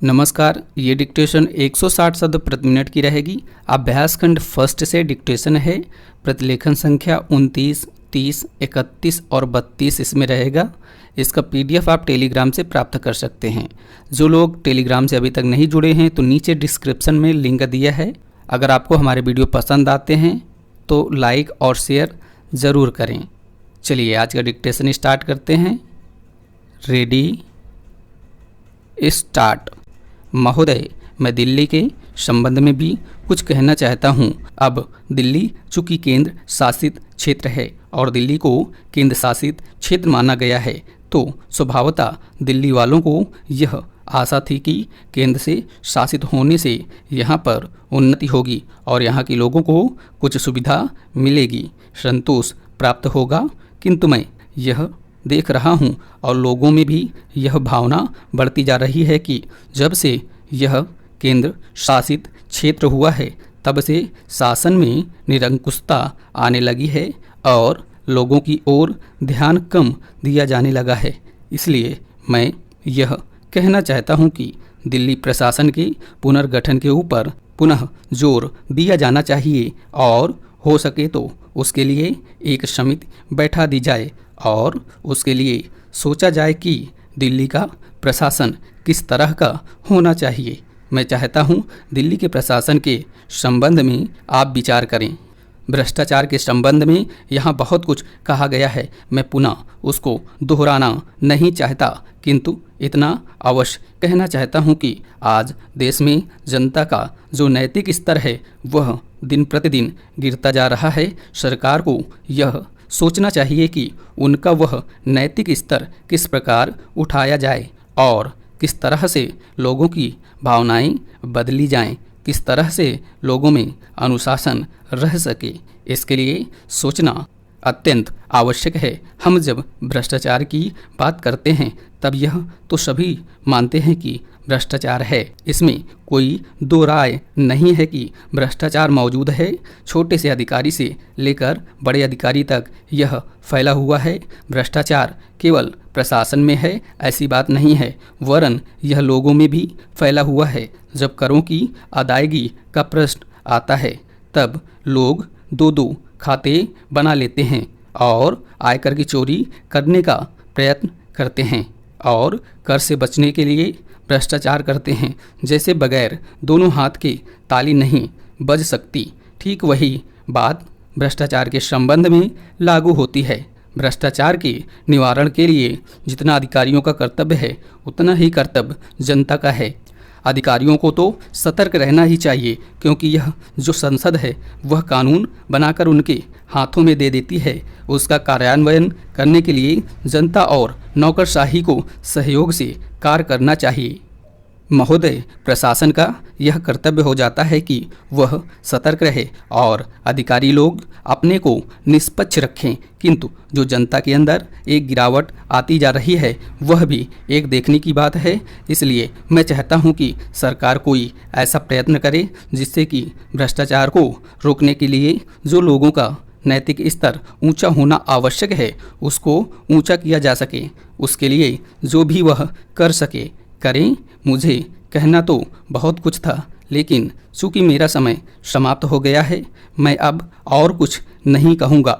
नमस्कार। ये डिक्टेशन 160 शब्द प्रति मिनट की रहेगी। अभ्यास खंड फर्स्ट से डिक्टेशन है। प्रतिलेखन संख्या 29, 30, 31 और 32 इसमें रहेगा। इसका PDF आप टेलीग्राम से प्राप्त कर सकते हैं। जो लोग टेलीग्राम से अभी तक नहीं जुड़े हैं तो नीचे डिस्क्रिप्शन में लिंक दिया है। अगर आपको हमारे वीडियो पसंद आते हैं तो लाइक और शेयर ज़रूर करें। चलिए आज का डिक्टेशन स्टार्ट करते हैं। Ready start. महोदय, मैं दिल्ली के संबंध में भी कुछ कहना चाहता हूं। अब दिल्ली चूंकि केंद्र शासित क्षेत्र है और दिल्ली को केंद्र शासित क्षेत्र माना गया है, तो स्वभावतः दिल्ली वालों को यह आशा थी कि केंद्र से शासित होने से यहाँ पर उन्नति होगी और यहाँ के लोगों को कुछ सुविधा मिलेगी, संतोष प्राप्त होगा। किंतु मैं यह देख रहा हूँ और लोगों में भी यह भावना बढ़ती जा रही है कि जब से यह केंद्र शासित क्षेत्र हुआ है तब से शासन में निरंकुशता आने लगी है और लोगों की ओर ध्यान कम दिया जाने लगा है। इसलिए मैं यह कहना चाहता हूँ कि दिल्ली प्रशासन के पुनर्गठन के ऊपर पुनः जोर दिया जाना चाहिए और हो सके तो उसके लिए एक समिति बैठा दी जाए और उसके लिए सोचा जाए कि दिल्ली का प्रशासन किस तरह का होना चाहिए। मैं चाहता हूं दिल्ली के प्रशासन के संबंध में आप विचार करें। भ्रष्टाचार के संबंध में यहाँ बहुत कुछ कहा गया है, मैं पुनः उसको दोहराना नहीं चाहता, किंतु इतना अवश्य कहना चाहता हूँ कि आज देश में जनता का जो नैतिक स्तर है वह दिन प्रतिदिन गिरता जा रहा है। सरकार को यह सोचना चाहिए कि उनका वह नैतिक स्तर किस प्रकार उठाया जाए और किस तरह से लोगों की भावनाएं बदली जाएं, किस तरह से लोगों में अनुशासन रह सके। इसके लिए सोचना अत्यंत आवश्यक है। हम जब भ्रष्टाचार की बात करते हैं तब यह तो सभी मानते हैं कि भ्रष्टाचार है, इसमें कोई दो राय नहीं है कि भ्रष्टाचार मौजूद है। छोटे से अधिकारी से लेकर बड़े अधिकारी तक यह फैला हुआ है। भ्रष्टाचार केवल प्रशासन में है ऐसी बात नहीं है, वरन यह लोगों में भी फैला हुआ है। जब करों की अदायगी का प्रश्न आता है तब लोग दो खाते बना लेते हैं और आयकर की चोरी करने का प्रयत्न करते हैं और कर से बचने के लिए भ्रष्टाचार करते हैं। जैसे बगैर दोनों हाथ के ताली नहीं बज सकती, ठीक वही बात भ्रष्टाचार के संबंध में लागू होती है। भ्रष्टाचार के निवारण के लिए जितना अधिकारियों का कर्तव्य है उतना ही कर्तव्य जनता का है। अधिकारियों को तो सतर्क रहना ही चाहिए, क्योंकि यह जो संसद है वह कानून बनाकर उनके हाथों में दे देती है। उसका कार्यान्वयन करने के लिए जनता और नौकरशाही को सहयोग से कार्य करना चाहिए। महोदय, प्रशासन का यह कर्तव्य हो जाता है कि वह सतर्क रहे और अधिकारी लोग अपने को निष्पक्ष रखें, किंतु जो जनता के अंदर एक गिरावट आती जा रही है वह भी एक देखने की बात है। इसलिए मैं चाहता हूं कि सरकार कोई ऐसा प्रयत्न करे जिससे कि भ्रष्टाचार को रोकने के लिए जो लोगों का नैतिक स्तर ऊंचा होना आवश्यक है उसको ऊंचा किया जा सके। उसके लिए जो भी वह कर सके करें। मुझे कहना तो बहुत कुछ था, लेकिन चूंकि मेरा समय समाप्त हो गया है मैं अब और कुछ नहीं कहूँगा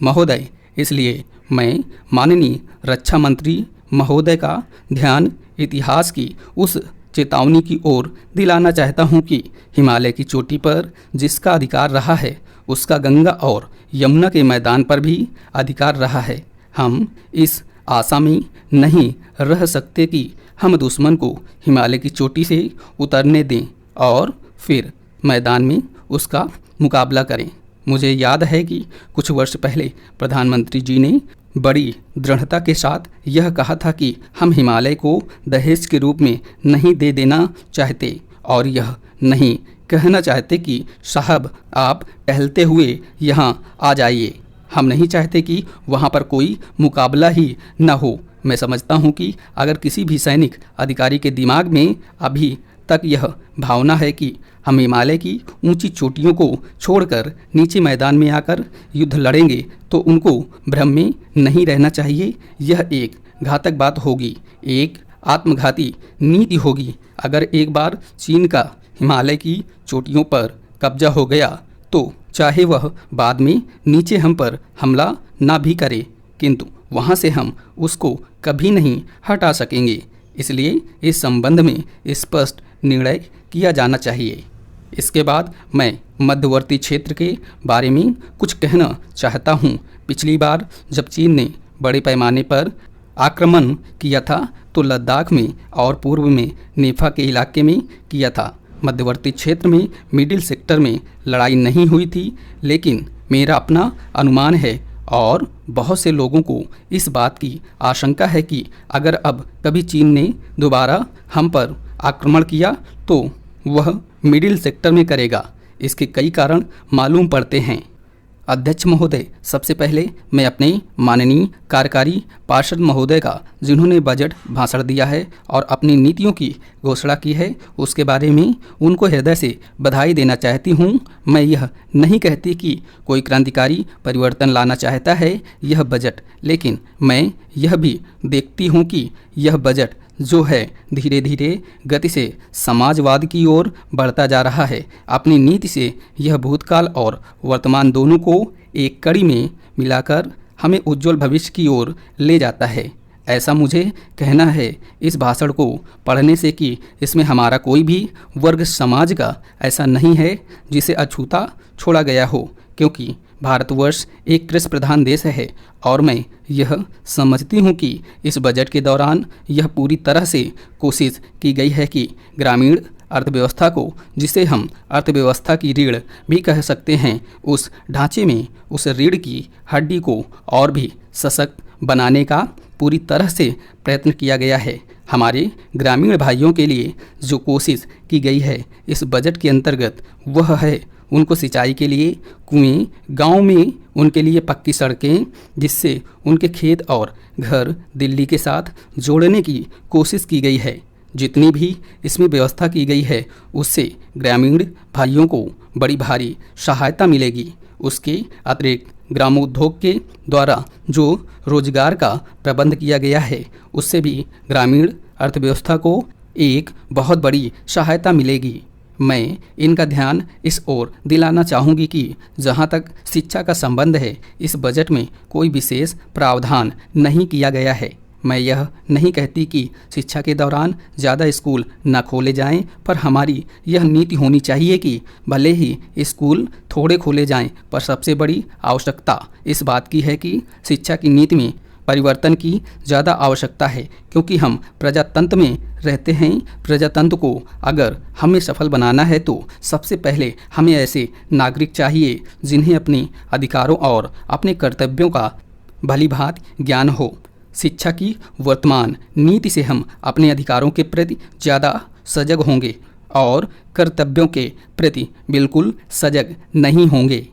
महोदय। इसलिए मैं माननीय रक्षा मंत्री महोदय का ध्यान इतिहास की उस चेतावनी की ओर दिलाना चाहता हूँ कि हिमालय की चोटी पर जिसका अधिकार रहा है उसका गंगा और यमुना के मैदान पर भी अधिकार रहा है। हम इस आशा में नहीं रह सकते कि हम दुश्मन को हिमालय की चोटी से उतरने दें और फिर मैदान में उसका मुकाबला करें। मुझे याद है कि कुछ वर्ष पहले प्रधानमंत्री जी ने बड़ी दृढ़ता के साथ यह कहा था कि हम हिमालय को दहेज के रूप में नहीं दे देना चाहते और यह नहीं कहना चाहते कि साहब आप टहलते हुए यहाँ आ जाइए। हम नहीं चाहते कि वहाँ पर कोई मुकाबला ही न हो। मैं समझता हूँ कि अगर किसी भी सैनिक अधिकारी के दिमाग में अभी तक यह भावना है कि हम हिमालय की ऊंची चोटियों को छोड़कर नीचे मैदान में आकर युद्ध लड़ेंगे तो उनको भ्रम में नहीं रहना चाहिए। यह एक घातक बात होगी, एक आत्मघाती नीति होगी। अगर एक बार चीन का हिमालय की चोटियों पर कब्जा हो गया तो चाहे वह बाद में नीचे हम पर हमला ना भी करे, किंतु वहाँ से हम उसको कभी नहीं हटा सकेंगे। इसलिए इस संबंध में स्पष्ट निर्णय किया जाना चाहिए। इसके बाद मैं मध्यवर्ती क्षेत्र के बारे में कुछ कहना चाहता हूँ। पिछली बार जब चीन ने बड़े पैमाने पर आक्रमण किया था तो लद्दाख में और पूर्व में नेफा के इलाके में किया था। मध्यवर्ती क्षेत्र में मिडिल सेक्टर में लड़ाई नहीं हुई थी, लेकिन मेरा अपना अनुमान है और बहुत से लोगों को इस बात की आशंका है कि अगर अब कभी चीन ने दोबारा हम पर आक्रमण किया तो वह मिडिल सेक्टर में करेगा। इसके कई कारण मालूम पड़ते हैं। अध्यक्ष महोदय, सबसे पहले मैं अपने माननीय कार्यकारी पार्षद महोदय का, जिन्होंने बजट भाषण दिया है और अपनी नीतियों की घोषणा की है, उसके बारे में उनको हृदय से बधाई देना चाहती हूँ। मैं यह नहीं कहती कि कोई क्रांतिकारी परिवर्तन लाना चाहता है यह बजट, लेकिन मैं यह भी देखती हूँ कि यह बजट जो है धीरे धीरे गति से समाजवाद की ओर बढ़ता जा रहा है। अपनी नीति से यह भूतकाल और वर्तमान दोनों को एक कड़ी में मिलाकर हमें उज्जवल भविष्य की ओर ले जाता है। ऐसा मुझे कहना है इस भाषण को पढ़ने से कि इसमें हमारा कोई भी वर्ग समाज का ऐसा नहीं है जिसे अछूता छोड़ा गया हो, क्योंकि भारतवर्ष एक कृषि प्रधान देश है और मैं यह समझती हूँ कि इस बजट के दौरान यह पूरी तरह से कोशिश की गई है कि ग्रामीण अर्थव्यवस्था को, जिसे हम अर्थव्यवस्था की रीढ़ भी कह सकते हैं, उस ढांचे में उस रीढ़ की हड्डी को और भी सशक्त बनाने का पूरी तरह से प्रयत्न किया गया है। हमारे ग्रामीण भाइयों के लिए जो कोशिश की गई है इस बजट के अंतर्गत वह है उनको सिंचाई के लिए कुएं, गांव में उनके लिए पक्की सड़कें, जिससे उनके खेत और घर दिल्ली के साथ जोड़ने की कोशिश की गई है। जितनी भी इसमें व्यवस्था की गई है उससे ग्रामीण भाइयों को बड़ी भारी सहायता मिलेगी। उसके अतिरिक्त ग्रामोद्योग के द्वारा जो रोजगार का प्रबंध किया गया है उससे भी ग्रामीण अर्थव्यवस्था को एक बहुत बड़ी सहायता मिलेगी। मैं इनका ध्यान इस ओर दिलाना चाहूँगी कि जहाँ तक शिक्षा का संबंध है इस बजट में कोई विशेष प्रावधान नहीं किया गया है। मैं यह नहीं कहती कि शिक्षा के दौरान ज़्यादा स्कूल न खोले जाएं, पर हमारी यह नीति होनी चाहिए कि भले ही स्कूल थोड़े खोले जाएं, पर सबसे बड़ी आवश्यकता इस बात की है कि शिक्षा की नीति में परिवर्तन की ज़्यादा आवश्यकता है, क्योंकि हम प्रजातंत्र में रहते हैं। प्रजातंत्र को अगर हमें सफल बनाना है तो सबसे पहले हमें ऐसे नागरिक चाहिए जिन्हें अपने अधिकारों और अपने कर्तव्यों का भलीभांति ज्ञान हो। शिक्षा की वर्तमान नीति से हम अपने अधिकारों के प्रति ज़्यादा सजग होंगे और कर्तव्यों के प्रति बिल्कुल सजग नहीं होंगे।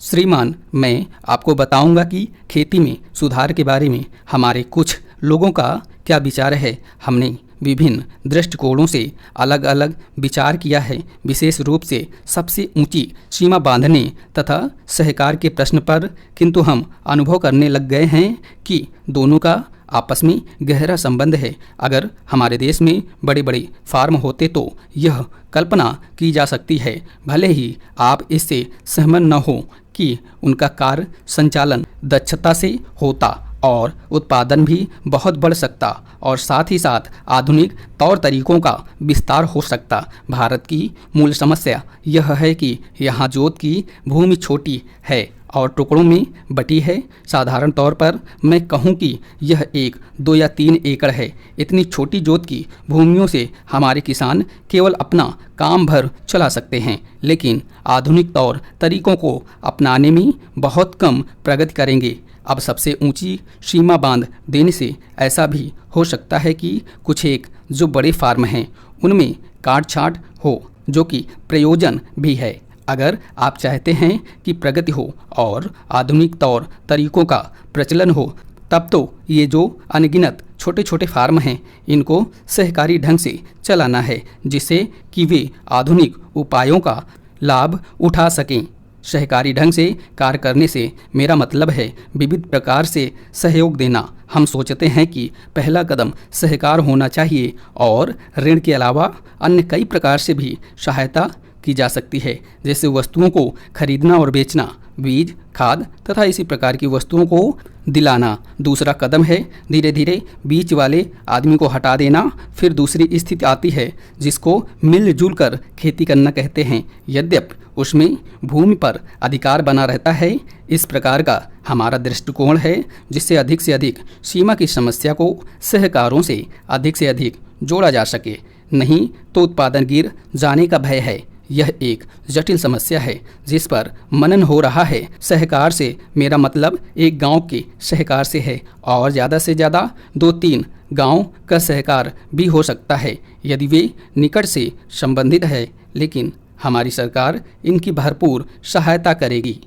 श्रीमान, मैं आपको बताऊंगा कि खेती में सुधार के बारे में हमारे कुछ लोगों का क्या विचार है। हमने विभिन्न दृष्टिकोणों से अलग अलग विचार किया है, विशेष रूप से सबसे ऊंची सीमा बांधने तथा सहकार के प्रश्न पर, किंतु हम अनुभव करने लग गए हैं कि दोनों का आपस में गहरा संबंध है। अगर हमारे देश में बड़े बड़े फार्म होते तो यह कल्पना की जा सकती है, भले ही आप इससे सहमत न हो, कि उनका कार्य संचालन दक्षता से होता और उत्पादन भी बहुत बढ़ सकता और साथ ही साथ आधुनिक तौर तरीकों का विस्तार हो सकता। भारत की मूल समस्या यह है कि यहाँ जोत की भूमि छोटी है और टुकड़ों में बटी है। साधारण तौर पर मैं कहूँ कि यह 1, 2 या 3 एकड़ है। इतनी छोटी जोत की भूमियों से हमारे किसान केवल अपना काम भर चला सकते हैं, लेकिन आधुनिक तौर तरीकों को अपनाने में बहुत कम प्रगति करेंगे। अब सबसे ऊंची सीमा बांध देने से ऐसा भी हो सकता है कि कुछ एक जो बड़े फार्म हैं उनमें काट छांट हो, जो कि प्रयोजन भी है। अगर आप चाहते हैं कि प्रगति हो और आधुनिक तौर तरीकों का प्रचलन हो, तब तो ये जो अनगिनत छोटे छोटे फार्म हैं इनको सहकारी ढंग से चलाना है, जिससे कि वे आधुनिक उपायों का लाभ उठा सकें। सहकारी ढंग से कार्य करने से मेरा मतलब है विविध प्रकार से सहयोग देना। हम सोचते हैं कि पहला कदम सहकार होना चाहिए और ऋण के अलावा अन्य कई प्रकार से भी सहायता की जा सकती है, जैसे वस्तुओं को खरीदना और बेचना, बीज, खाद तथा इसी प्रकार की वस्तुओं को दिलाना। दूसरा कदम है धीरे धीरे बीच वाले आदमी को हटा देना। फिर दूसरी स्थिति आती है जिसको मिलजुल कर खेती करना कहते हैं, यद्यपि उसमें भूमि पर अधिकार बना रहता है। इस प्रकार का हमारा दृष्टिकोण है जिससे अधिक से अधिक सीमा की समस्या को सहकारों से अधिक से अधिक जोड़ा जा सके, नहीं तो उत्पादन गिर जाने का भय है। यह एक जटिल समस्या है जिस पर मनन हो रहा है। सहकार से मेरा मतलब एक गांव के सहकार से है और ज़्यादा से ज़्यादा 2-3 गांव का सहकार भी हो सकता है यदि वे निकट से संबंधित है, लेकिन हमारी सरकार इनकी भरपूर सहायता करेगी।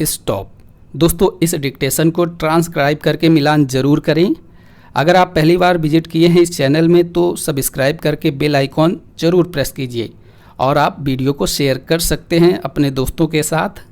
स्टॉप। दोस्तों, इस डिक्टेशन को ट्रांसक्राइब करके मिलान ज़रूर करें। अगर आप पहली बार विजिट किए हैं इस चैनल में तो सब्सक्राइब करके बेल आइकॉन ज़रूर प्रेस कीजिए और आप वीडियो को शेयर कर सकते हैं अपने दोस्तों के साथ।